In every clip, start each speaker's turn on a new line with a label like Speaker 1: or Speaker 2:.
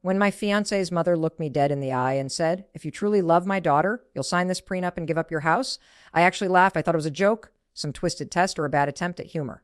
Speaker 1: When my fiance's mother looked me dead in the eye and said, "If you truly love my daughter, you'll sign this prenup and give up your house," I actually laughed. I thought it was a joke, some twisted test, or a bad attempt at humor.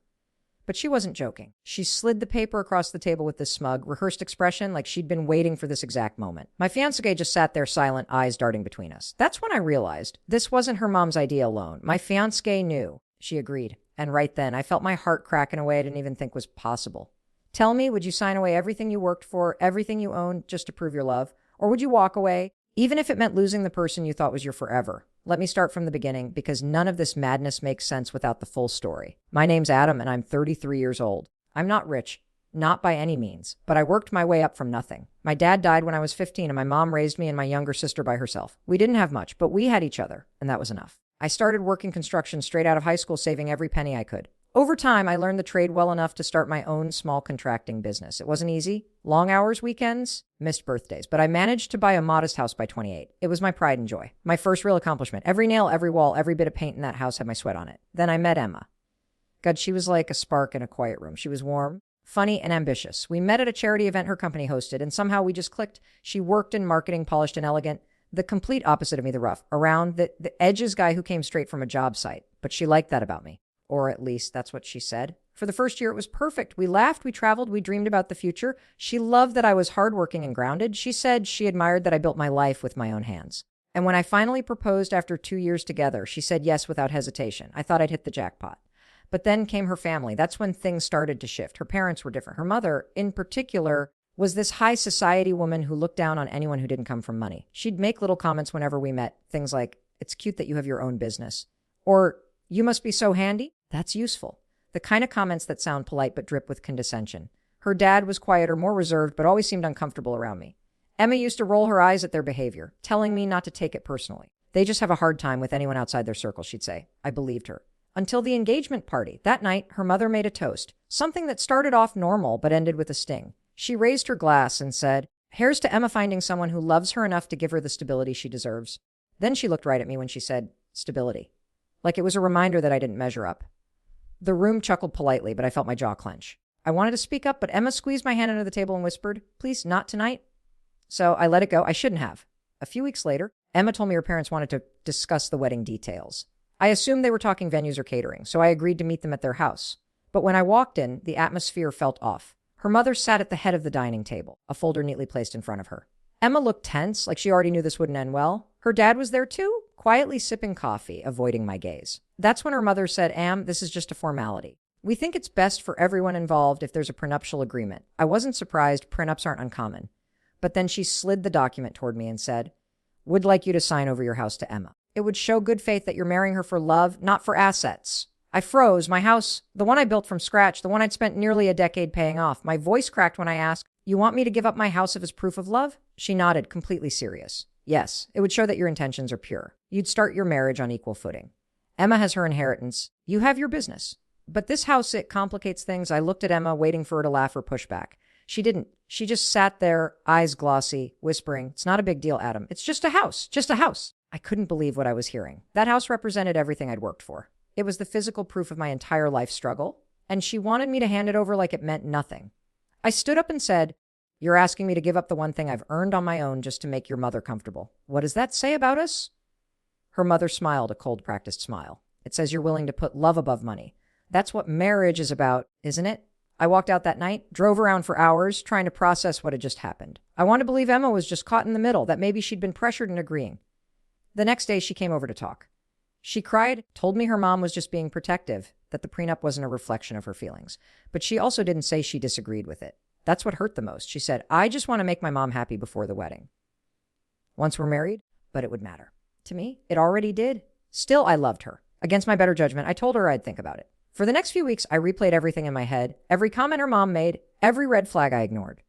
Speaker 1: But she wasn't joking. She slid the paper across the table with this smug, rehearsed expression like she'd been waiting for this exact moment. My fiancé just sat there silent, eyes darting between us. That's when I realized this wasn't her mom's idea alone. My fiancé knew. She agreed. And right then, I felt my heart crack in a way I didn't even think was possible. Tell me, would you sign away everything you worked for, everything you owned, just to prove your love? Or would you walk away, even if it meant losing the person you thought was your forever? Let me start from the beginning, because none of this madness makes sense without the full story. My name's Adam, and I'm 33 years old. I'm not rich, not by any means, but I worked my way up from nothing. My dad died when I was 15, and my mom raised me and my younger sister by herself. We didn't have much, but we had each other, and that was enough. I started working construction straight out of high school, saving every penny I could. Over time, I learned the trade well enough to start my own small contracting business. It wasn't easy. Long hours, weekends, missed birthdays. But I managed to buy a modest house by 28. It was my pride and joy. My first real accomplishment. Every nail, every wall, every bit of paint in that house had my sweat on it. Then I met Emma. God, she was like a spark in a quiet room. She was warm, funny, and ambitious. We met at a charity event her company hosted, and somehow we just clicked. She worked in marketing, polished and elegant. The complete opposite of me, the rough. Around the edges guy who came straight from a job site. But she liked that about me. Or at least that's what she said. For the first year, it was perfect. We laughed, we traveled, we dreamed about the future. She loved that I was hardworking and grounded. She said she admired that I built my life with my own hands. And when I finally proposed after 2 years together, she said yes without hesitation. I thought I'd hit the jackpot. But then came her family. That's when things started to shift. Her parents were different. Her mother, in particular, was this high society woman who looked down on anyone who didn't come from money. She'd make little comments whenever we met. Things like, "It's cute that you have your own business." Or, "You must be so handy." That's useful. The kind of comments that sound polite but drip with condescension. Her dad was quieter, more reserved, but always seemed uncomfortable around me. Emma used to roll her eyes at their behavior, telling me not to take it personally. "They just have a hard time with anyone outside their circle," she'd say. I believed her. Until the engagement party. That night, her mother made a toast. Something that started off normal but ended with a sting. She raised her glass and said, "Here's to Emma finding someone who loves her enough to give her the stability she deserves." Then she looked right at me when she said, "Stability." Like it was a reminder that I didn't measure up. The room chuckled politely, but I felt my jaw clench. I wanted to speak up, but Emma squeezed my hand under the table and whispered, "Please, not tonight." So I let it go. I shouldn't have. A few weeks later, Emma told me her parents wanted to discuss the wedding details. I assumed they were talking venues or catering, so I agreed to meet them at their house. But when I walked in, the atmosphere felt off. Her mother sat at the head of the dining table, a folder neatly placed in front of her. Emma looked tense, like she already knew this wouldn't end well. Her dad was there too, quietly sipping coffee, avoiding my gaze. That's when her mother said, "Am, this is just a formality. We think it's best for everyone involved if there's a prenuptial agreement." I wasn't surprised. Prenups aren't uncommon. But then she slid the document toward me and said, "Would like you to sign over your house to Emma. It would show good faith that you're marrying her for love, not for assets." I froze. My house, the one I built from scratch, the one I'd spent nearly a decade paying off. My voice cracked when I asked, "You want me to give up my house as proof of love?" She nodded, completely serious. "Yes, it would show that your intentions are pure. You'd start your marriage on equal footing. Emma has her inheritance. You have your business. But this house, it complicates things." I looked at Emma, waiting for her to laugh or push back. She didn't. She just sat there, eyes glossy, whispering, "It's not a big deal, Adam. It's just a house. Just a house." I couldn't believe what I was hearing. That house represented everything I'd worked for. It was the physical proof of my entire life struggle, and she wanted me to hand it over like it meant nothing. I stood up and said, "You're asking me to give up the one thing I've earned on my own just to make your mother comfortable. What does that say about us?" Her mother smiled, a cold, practiced smile. "It says you're willing to put love above money. That's what marriage is about, isn't it?" I walked out that night, drove around for hours, trying to process what had just happened. I wanted to believe Emma was just caught in the middle, that maybe she'd been pressured into agreeing. The next day, she came over to talk. She cried, told me her mom was just being protective, that the prenup wasn't a reflection of her feelings. But she also didn't say she disagreed with it. That's what hurt the most. She said, "I just want to make my mom happy before the wedding. Once we're married, but it would matter." To me, it already did. Still, I loved her. Against my better judgment, I told her I'd think about it. For the next few weeks, I replayed everything in my head, every comment her mom made, every red flag I ignored.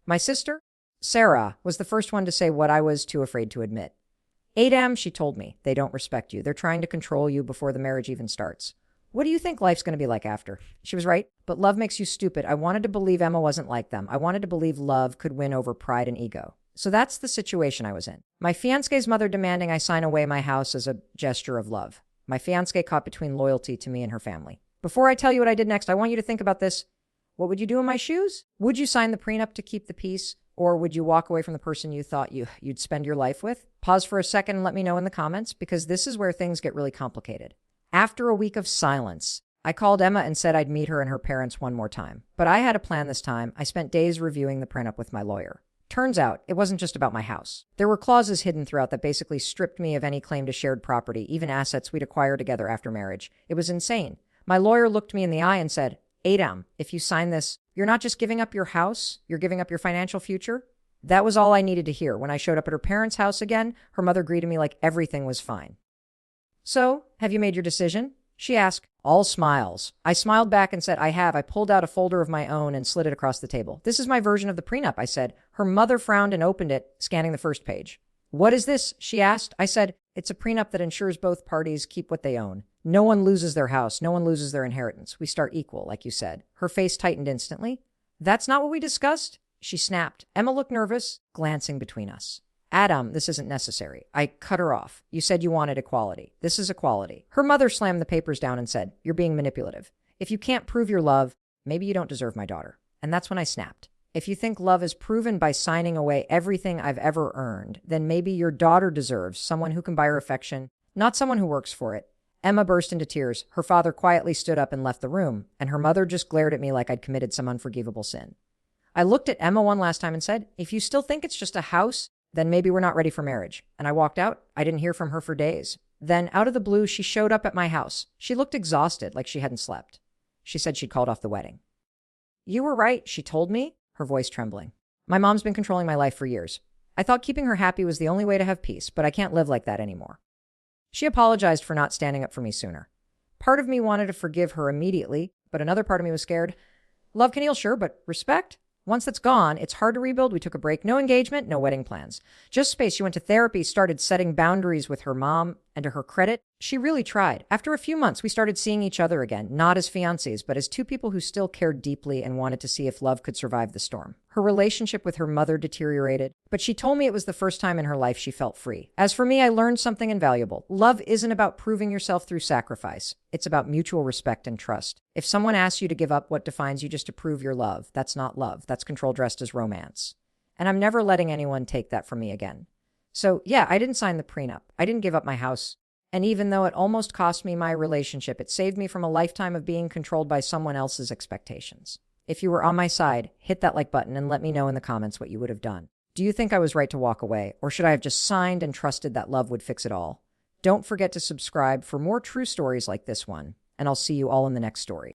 Speaker 1: My sister, Sarah, was the first one to say what I was too afraid to admit. "Adam," she told me, "they don't respect you. They're trying to control you before the marriage even starts. What do you think life's going to be like after?" She was right, but love makes you stupid. I wanted to believe Emma wasn't like them. I wanted to believe love could win over pride and ego. So that's the situation I was in. My fiancé's mother demanding I sign away my house as a gesture of love. My fiancé caught between loyalty to me and her family. Before I tell you what I did next, I want you to think about this. What would you do in my shoes? Would you sign the prenup to keep the peace? Or would you walk away from the person you thought you'd spend your life with? Pause for a second and let me know in the comments, because this is where things get really complicated. After a week of silence, I called Emma and said I'd meet her and her parents one more time. But I had a plan this time. I spent days reviewing the prenup with my lawyer. Turns out, it wasn't just about my house. There were clauses hidden throughout that basically stripped me of any claim to shared property, even assets we'd acquire together after marriage. It was insane. My lawyer looked me in the eye and said, Adam, if you sign this, you're not just giving up your house, you're giving up your financial future. That was all I needed to hear. When I showed up at her parents' house again, her mother greeted me like everything was fine. So, have you made your decision? She asked, all smiles. I smiled back and said, I have. I pulled out a folder of my own and slid it across the table. This is my version of the prenup, I said. Her mother frowned and opened it, scanning the first page. What is this? She asked. I said, it's a prenup that ensures both parties keep what they own. No one loses their house. No one loses their inheritance. We start equal, like you said. Her face tightened instantly. That's not what we discussed? She snapped. Emma looked nervous, glancing between us. Adam, this isn't necessary. I cut her off. You said you wanted equality. This is equality. Her mother slammed the papers down and said, you're being manipulative. If you can't prove your love, maybe you don't deserve my daughter. And that's when I snapped. If you think love is proven by signing away everything I've ever earned, then maybe your daughter deserves someone who can buy her affection, not someone who works for it. Emma burst into tears. Her father quietly stood up and left the room, and her mother just glared at me like I'd committed some unforgivable sin. I looked at Emma one last time and said, if you still think it's just a house, then maybe we're not ready for marriage. And I walked out. I didn't hear from her for days. Then, out of the blue, she showed up at my house. She looked exhausted, like she hadn't slept. She said she'd called off the wedding. You were right, she told me, her voice trembling. My mom's been controlling my life for years. I thought keeping her happy was the only way to have peace, but I can't live like that anymore. She apologized for not standing up for me sooner. Part of me wanted to forgive her immediately, but another part of me was scared. Love can heal, sure, but respect? Once that's gone, it's hard to rebuild. We took a break. No engagement, no wedding plans. Just space. She went to therapy, started setting boundaries with her mom, and to her credit, she really tried. After a few months, we started seeing each other again, not as fiancés, but as two people who still cared deeply and wanted to see if love could survive the storm. Her relationship with her mother deteriorated, but she told me it was the first time in her life she felt free. As for me, I learned something invaluable. Love isn't about proving yourself through sacrifice. It's about mutual respect and trust. If someone asks you to give up what defines you just to prove your love, that's not love. That's control dressed as romance. And I'm never letting anyone take that from me again. So yeah, I didn't sign the prenup. I didn't give up my house. And even though it almost cost me my relationship, it saved me from a lifetime of being controlled by someone else's expectations. If you were on my side, hit that like button and let me know in the comments what you would have done. Do you think I was right to walk away, or should I have just signed and trusted that love would fix it all? Don't forget to subscribe for more true stories like this one, and I'll see you all in the next story.